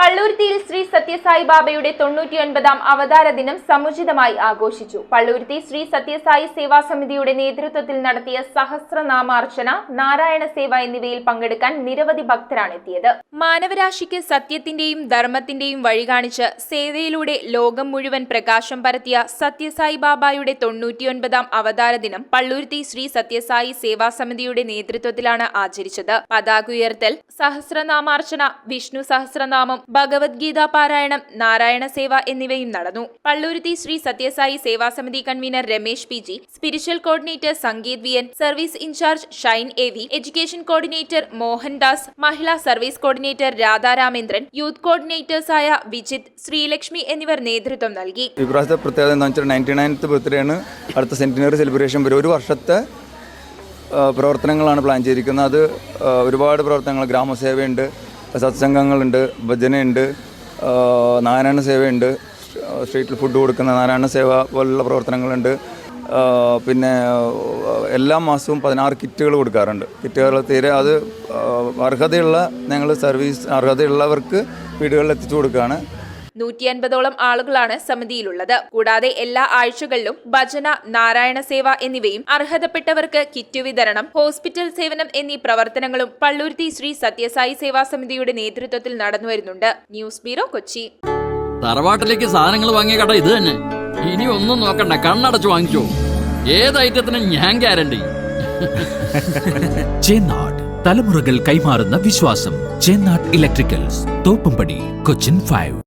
പള്ളുരുത്തിയിൽ ശ്രീ സത്യസായി ബാബയുടെ 99ാം അവതാര ദിനം സമുചിതമായി ആഘോഷിച്ചു. പള്ളുരുത്തി ശ്രീ സത്യസായി സേവാ സമിതിയുടെ നേതൃത്വത്തിൽ നടത്തിയ സഹസ്രനാമാർച്ചന, നാരായണ സേവ എന്നിവയിൽ പങ്കെടുക്കാൻ നിരവധി ഭക്തരാണ് എത്തിയത്. മാനവരാശിക്ക് സത്യത്തിന്റെയും ധർമ്മത്തിന്റെയും വഴി കാണിച്ച് സേവയിലൂടെ ലോകം മുഴുവൻ പ്രകാശം പരത്തിയ സത്യസായി ബാബയുടെ 99ാം അവതാര ദിനം പള്ളുരുത്തി ശ്രീ സത്യസായി സേവാ സമിതിയുടെ നേതൃത്വത്തിലാണ് ആചരിച്ചത്. പതാക ഉയർത്തൽ, സഹസ്രനാമാർച്ചന, വിഷ്ണു സഹസ്രനാമം, ഭഗവത്ഗീത പാരായണം, നാരായണ സേവ എന്നിവയും നടന്നു. Palluruthy Shri Sathyasai Seva Samithi convener Ramesh P G, spiritual coordinator Sangeeth V N, service incharge Shine A V, education coordinator Mohandas, മഹിളാ സർവീസ് കോർഡിനേറ്റർ രാധാരാമേന്ദ്രൻ, യൂത്ത് കോർഡിനേറ്റേഴ്സായ വിജിത്, ശ്രീലക്ഷ്മി എന്നിവർ നേതൃത്വം നൽകി. ഇപ്രാവശ്യത്തെ പ്രത്യേകത എന്ന് വെച്ചാൽ 99th ബർത്ത്ഡേ ആണ്. അടുത്ത സെന്റിനറി സെലിബ്രേഷൻ വരും. ഒരു വർഷത്തെ പ്രവർത്തനങ്ങളാണ് പ്ലാൻ ചെയ്തിരിക്കുന്നത്. അത് ഒരുപാട് പ്രവർത്തനങ്ങൾ, ഗ്രാമസേവയുണ്ട്, സത്സംഗങ്ങളുണ്ട്, ഭജനയുണ്ട്, നാരായണ സേവയുണ്ട്, സ്ട്രീറ്റിൽ ഫുഡ് കൊടുക്കുന്ന നാരായണ സേവ പോലുള്ള പ്രവർത്തനങ്ങളുണ്ട്. പിന്നെ എല്ലാ മാസവും 16 കിറ്റുകൾ കൊടുക്കാറുണ്ട്. കിറ്റുകൾ തീരെ അത് അർഹതയുള്ളവർക്ക് വീടുകളിൽ എത്തിച്ചു കൊടുക്കുകയാണ്. 150ഓളം ആളുകളാണ് സമിതിയിലുള്ളത്. കൂടാതെ എല്ലാ ആഴ്ചകളിലും ഭജന, നാരായണ സേവ എന്നിവയും അർഹതപ്പെട്ടവർക്ക് കിറ്റ് വിതരണം, ഹോസ്പിറ്റൽ സേവനം എന്നീ പ്രവർത്തനങ്ങളും പള്ളുരുത്തി ശ്രീ സത്യസായി സേവാ സമിതിയുടെ നേതൃത്വത്തിൽ നടന്നുവരുന്നുണ്ട്. News bureau, Kochi. തറവാട്ടിലേക്ക് സാധനങ്ങൾ വാങ്ങിയ കട ഇത് തന്നെ. ഇനി ഒന്നും നോക്കണ്ട, കണ്ണടച്ച് വാങ്ങിച്ചോ. ഏത് ഐറ്റത്തിനും ഞാൻ ഗ്യാരണ്ടി. ചേന്നാട്, തലമുറകൾ കൈമാറുന്ന വിശ്വാസം. ചേന്നാട് ഇലക്ട്രിക്കൽസ്, തോപ്പുംപടി, കൊച്ചിൻ 5.